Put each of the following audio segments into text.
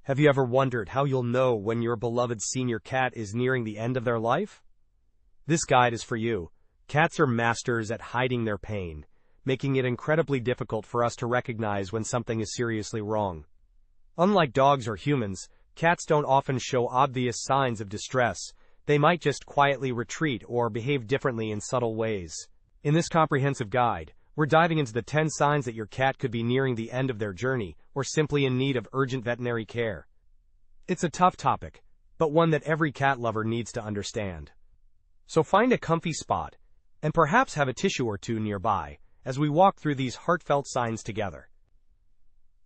Have you ever wondered how you'll know when your beloved senior cat is nearing the end of their life? This guide is for you. Cats are masters at hiding their pain, making it incredibly difficult for us to recognize when something is seriously wrong. Unlike dogs or humans, cats don't often show obvious signs of distress. They might just quietly retreat or behave differently in subtle ways. In this comprehensive guide, we're diving into the 10 signs that your cat could be nearing the end of their journey, or simply in need of urgent veterinary care. It's a tough topic, but one that every cat lover needs to understand. So find a comfy spot, and perhaps have a tissue or two nearby, as we walk through these heartfelt signs together.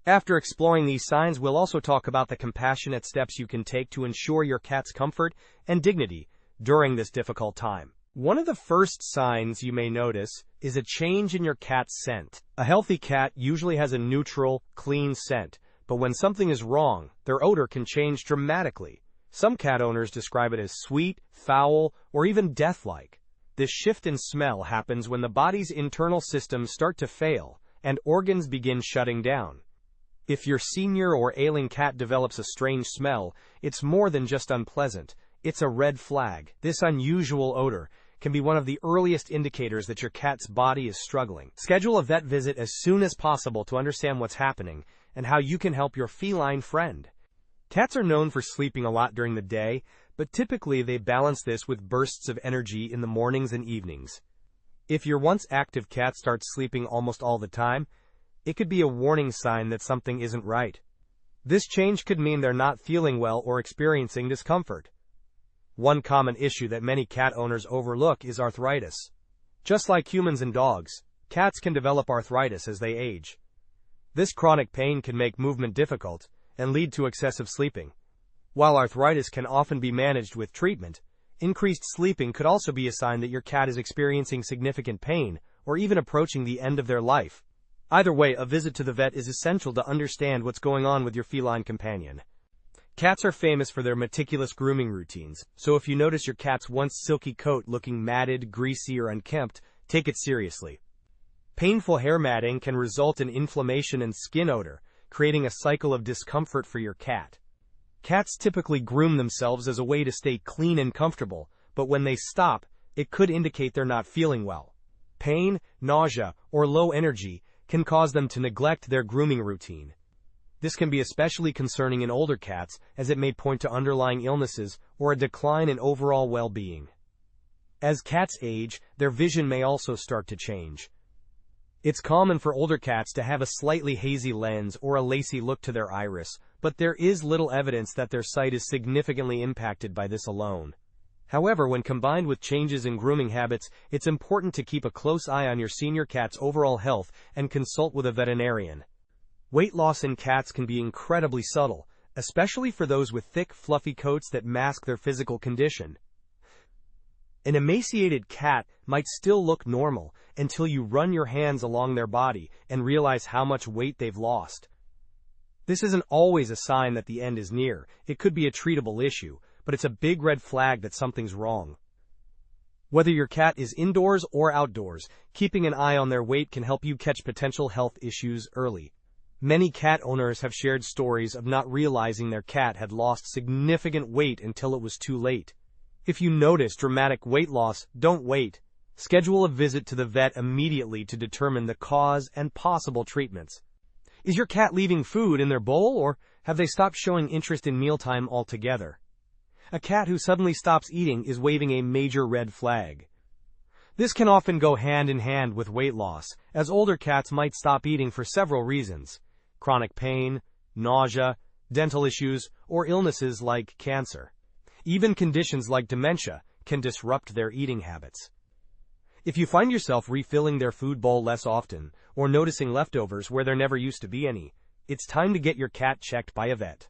After exploring these signs, we'll also talk about the compassionate steps you can take to ensure your cat's comfort and dignity during this difficult time. One of the first signs you may notice is a change in your cat's scent. A healthy cat usually has a neutral, clean scent, but when something is wrong, their odor can change dramatically. Some cat owners describe it as sweet, foul, or even death-like. This shift in smell happens when the body's internal systems start to fail and organs begin shutting down. If your senior or ailing cat develops a strange smell, it's more than just unpleasant. It's a red flag. This unusual odor can be one of the earliest indicators that your cat's body is struggling. Schedule a vet visit as soon as possible to understand what's happening and how you can help your feline friend. Cats are known for sleeping a lot during the day, but typically they balance this with bursts of energy in the mornings and evenings. If your once active cat starts sleeping almost all the time, it could be a warning sign that something isn't right. This change could mean they're not feeling well or experiencing discomfort. One common issue that many cat owners overlook is arthritis. Just like humans and dogs, cats can develop arthritis as they age. This chronic pain can make movement difficult and lead to excessive sleeping. While arthritis can often be managed with treatment, increased sleeping could also be a sign that your cat is experiencing significant pain or even approaching the end of their life. Either way, a visit to the vet is essential to understand what's going on with your feline companion. Cats are famous for their meticulous grooming routines, so if you notice your cat's once silky coat looking matted, greasy, or unkempt, take it seriously. Painful hair matting can result in inflammation and skin odor, creating a cycle of discomfort for your cat. Cats typically groom themselves as a way to stay clean and comfortable, but when they stop, it could indicate they're not feeling well. Pain, nausea, or low energy can cause them to neglect their grooming routine. This can be especially concerning in older cats, as it may point to underlying illnesses or a decline in overall well-being. As cats age, their vision may also start to change. It's common for older cats to have a slightly hazy lens or a lacy look to their iris, but there is little evidence that their sight is significantly impacted by this alone. However, when combined with changes in grooming habits, it's important to keep a close eye on your senior cat's overall health and consult with a veterinarian. Weight loss in cats can be incredibly subtle, especially for those with thick, fluffy coats that mask their physical condition. An emaciated cat might still look normal until you run your hands along their body and realize how much weight they've lost. This isn't always a sign that the end is near. It could be a treatable issue, but it's a big red flag that something's wrong. Whether your cat is indoors or outdoors, keeping an eye on their weight can help you catch potential health issues early. Many cat owners have shared stories of not realizing their cat had lost significant weight until it was too late. If you notice dramatic weight loss, don't wait. Schedule a visit to the vet immediately to determine the cause and possible treatments. Is your cat leaving food in their bowl, or have they stopped showing interest in mealtime altogether? A cat who suddenly stops eating is waving a major red flag. This can often go hand in hand with weight loss, as older cats might stop eating for several reasons: chronic pain, nausea, dental issues, or illnesses like cancer. Even conditions like dementia can disrupt their eating habits. If you find yourself refilling their food bowl less often, or noticing leftovers where there never used to be any, it's time to get your cat checked by a vet.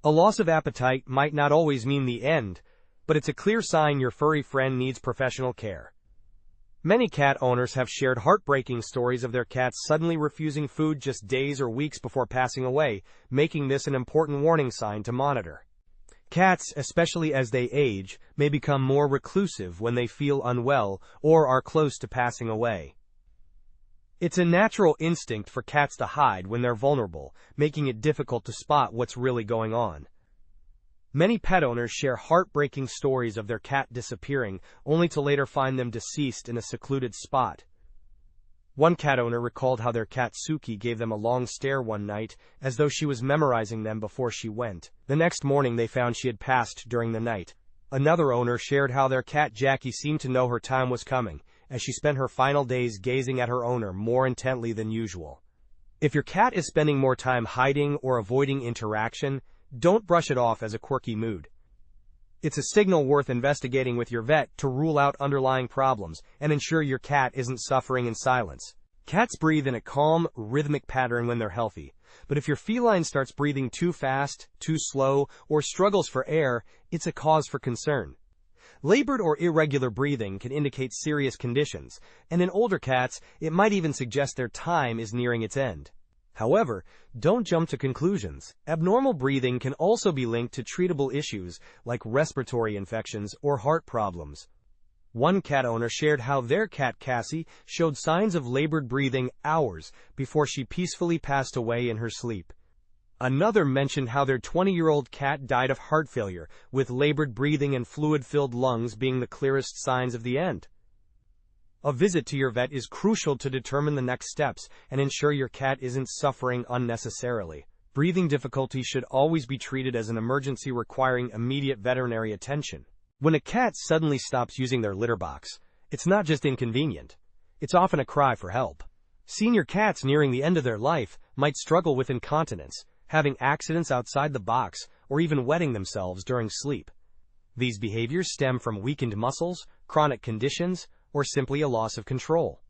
A loss of appetite might not always mean the end, but it's a clear sign your furry friend needs professional care. Many cat owners have shared heartbreaking stories of their cats suddenly refusing food just days or weeks before passing away, making this an important warning sign to monitor. Cats, especially as they age, may become more reclusive when they feel unwell or are close to passing away. It's a natural instinct for cats to hide when they're vulnerable, making it difficult to spot what's really going on. Many pet owners share heartbreaking stories of their cat disappearing, only to later find them deceased in a secluded spot. One cat owner recalled how their cat Suki gave them a long stare one night, as though she was memorizing them before she went. The next morning they found she had passed during the night. Another owner shared how their cat Jackie seemed to know her time was coming, as she spent her final days gazing at her owner more intently than usual. If your cat is spending more time hiding or avoiding interaction, don't brush it off as a quirky mood. It's a signal worth investigating with your vet to rule out underlying problems and ensure your cat isn't suffering in silence. Cats breathe in a calm, rhythmic pattern when they're healthy, but if your feline starts breathing too fast, too slow, or struggles for air, it's a cause for concern. Labored or irregular breathing can indicate serious conditions, and in older cats, it might even suggest their time is nearing its end. However, don't jump to conclusions. Abnormal breathing can also be linked to treatable issues like respiratory infections or heart problems. One cat owner shared how their cat Cassie showed signs of labored breathing hours before she peacefully passed away in her sleep. Another mentioned how their 20-year-old cat died of heart failure, with labored breathing and fluid-filled lungs being the clearest signs of the end. A visit to your vet is crucial to determine the next steps and ensure your cat isn't suffering unnecessarily. Breathing difficulty should always be treated as an emergency requiring immediate veterinary attention. When a cat suddenly stops using their litter box, it's not just inconvenient. It's often a cry for help. Senior cats nearing the end of their life might struggle with incontinence, having accidents outside the box, or even wetting themselves during sleep. These behaviors stem from weakened muscles, chronic conditions, or simply a loss of control.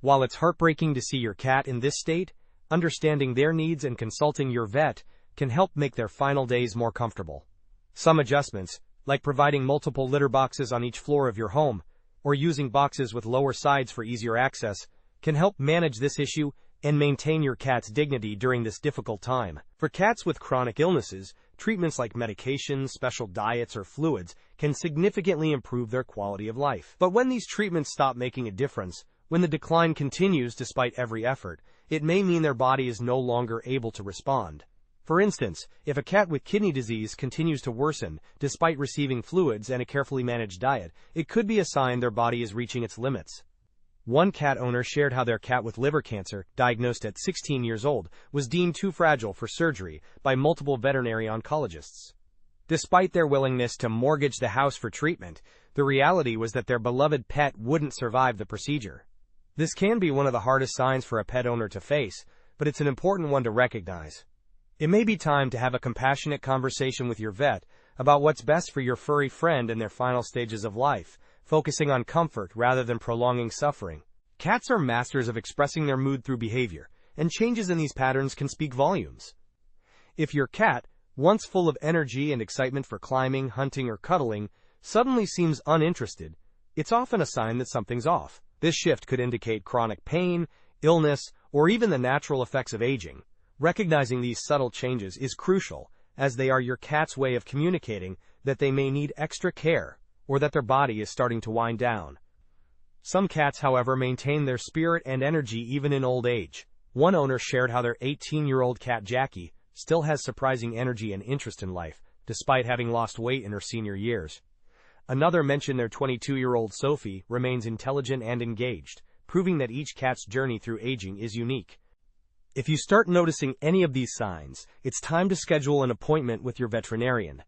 While it's heartbreaking to see your cat in this state, understanding their needs and consulting your vet can help make their final days more comfortable. Some adjustments, like providing multiple litter boxes on each floor of your home, or using boxes with lower sides for easier access, can help manage this issue and maintain your cat's dignity during this difficult time. For cats with chronic illnesses, treatments like medications, special diets, or fluids can significantly improve their quality of life. But when these treatments stop making a difference, when the decline continues despite every effort, it may mean their body is no longer able to respond. For instance, if a cat with kidney disease continues to worsen despite receiving fluids and a carefully managed diet, it could be a sign their body is reaching its limits. One cat owner shared how their cat with liver cancer, diagnosed at 16 years old, was deemed too fragile for surgery by multiple veterinary oncologists. Despite their willingness to mortgage the house for treatment, the reality was that their beloved pet wouldn't survive the procedure. This can be one of the hardest signs for a pet owner to face, but it's an important one to recognize. It may be time to have a compassionate conversation with your vet about what's best for your furry friend in their final stages of life, focusing on comfort rather than prolonging suffering. Cats are masters of expressing their mood through behavior, and changes in these patterns can speak volumes. If your cat, once full of energy and excitement for climbing, hunting, or cuddling, suddenly seems uninterested, it's often a sign that something's off. This shift could indicate chronic pain, illness, or even the natural effects of aging. Recognizing these subtle changes is crucial, as they are your cat's way of communicating that they may need extra care, or that their body is starting to wind down. Some cats, however, maintain their spirit and energy even in old age. One owner shared how their 18-year-old cat Jackie still has surprising energy and interest in life, despite having lost weight in her senior years. Another mentioned their 22-year-old Sophie remains intelligent and engaged, proving that each cat's journey through aging is unique. If you start noticing any of these signs, it's time to schedule an appointment with your veterinarian.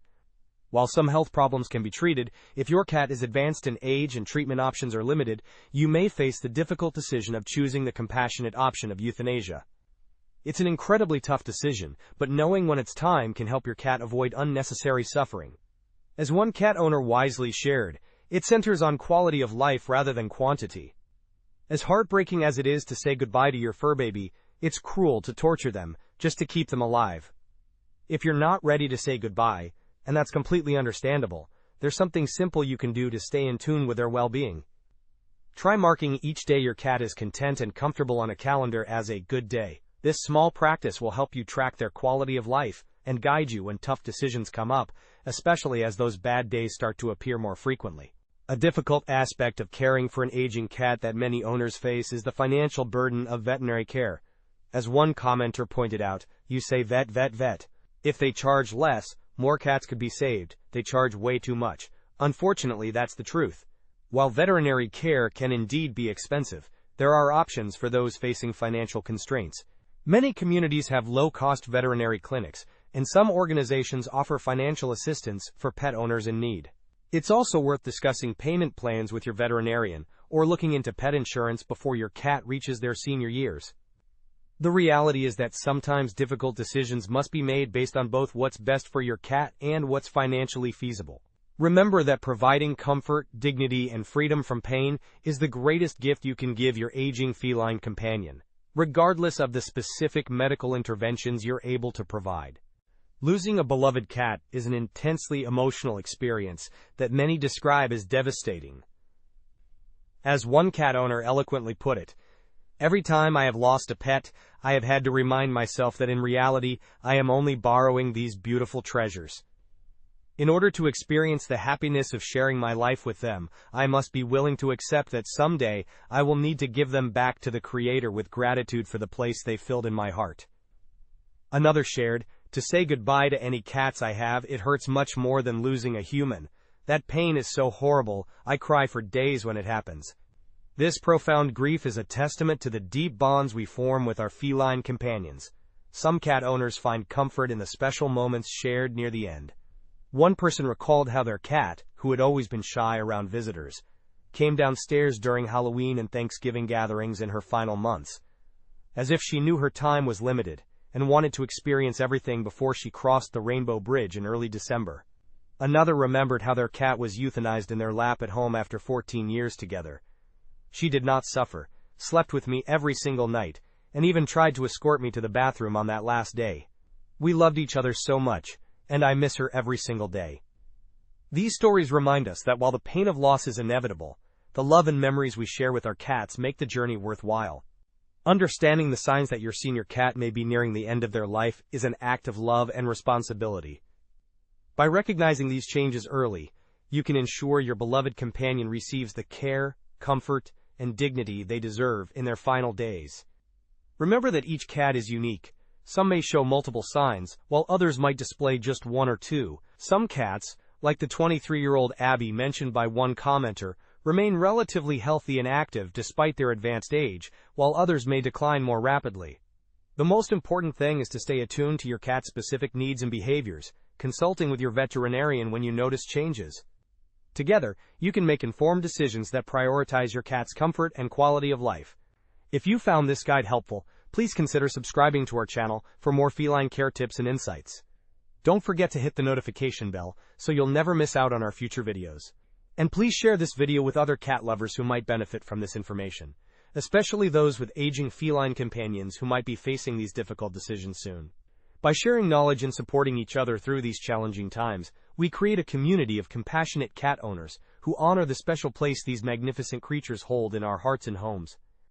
While some health problems can be treated, if your cat is advanced in age and treatment options are limited, you may face the difficult decision of choosing the compassionate option of euthanasia. It's an incredibly tough decision, but knowing when it's time can help your cat avoid unnecessary suffering. As one cat owner wisely shared, it centers on quality of life rather than quantity. As heartbreaking as it is to say goodbye to your fur baby, it's cruel to torture them just to keep them alive. If you're not ready to say goodbye, and that's completely understandable, there's something simple you can do to stay in tune with their well-being. Try marking each day your cat is content and comfortable on a calendar as a good day. This small practice will help you track their quality of life and guide you when tough decisions come up, especially as those bad days start to appear more frequently. A difficult aspect of caring for an aging cat that many owners face is the financial burden of veterinary care. As one commenter pointed out, you say vet, vet, vet. If they charge less, more cats could be saved. They charge way too much. Unfortunately, that's the truth. While veterinary care can indeed be expensive, there are options for those facing financial constraints. Many communities have low-cost veterinary clinics, and some organizations offer financial assistance for pet owners in need. It's also worth discussing payment plans with your veterinarian or looking into pet insurance before your cat reaches their senior years. The reality is that sometimes difficult decisions must be made based on both what's best for your cat and what's financially feasible. Remember that providing comfort, dignity, and freedom from pain is the greatest gift you can give your aging feline companion, regardless of the specific medical interventions you're able to provide. Losing a beloved cat is an intensely emotional experience that many describe as devastating. As one cat owner eloquently put it, "Every time I have lost a pet, I have had to remind myself that in reality, I am only borrowing these beautiful treasures. In order to experience the happiness of sharing my life with them, I must be willing to accept that someday I will need to give them back to the Creator with gratitude for the place they filled in my heart." Another shared, "To say goodbye to any cats I have, it hurts much more than losing a human. That pain is so horrible, I cry for days when it happens." This profound grief is a testament to the deep bonds we form with our feline companions. Some cat owners find comfort in the special moments shared near the end. One person recalled how their cat, who had always been shy around visitors, came downstairs during Halloween and Thanksgiving gatherings in her final months, as if she knew her time was limited and wanted to experience everything before she crossed the Rainbow Bridge in early December. Another remembered how their cat was euthanized in their lap at home after 14 years together. "She did not suffer, slept with me every single night, and even tried to escort me to the bathroom on that last day. We loved each other so much, and I miss her every single day." These stories remind us that while the pain of loss is inevitable, the love and memories we share with our cats make the journey worthwhile. Understanding the signs that your senior cat may be nearing the end of their life is an act of love and responsibility. By recognizing these changes early, you can ensure your beloved companion receives the care, comfort, and dignity they deserve in their final days. Remember that each cat is unique. Some may show multiple signs, while others might display just one or two. Some cats, like the 23-year-old Abby mentioned by one commenter, remain relatively healthy and active despite their advanced age, while others may decline more rapidly. The most important thing is to stay attuned to your cat's specific needs and behaviors, consulting with your veterinarian when you notice changes. Together, you can make informed decisions that prioritize your cat's comfort and quality of life. If you found this guide helpful, please consider subscribing to our channel for more feline care tips and insights. Don't forget to hit the notification bell so you'll never miss out on our future videos. And please share this video with other cat lovers who might benefit from this information, especially those with aging feline companions who might be facing these difficult decisions soon. By sharing knowledge and supporting each other through these challenging times, we create a community of compassionate cat owners who honor the special place these magnificent creatures hold in our hearts and homes.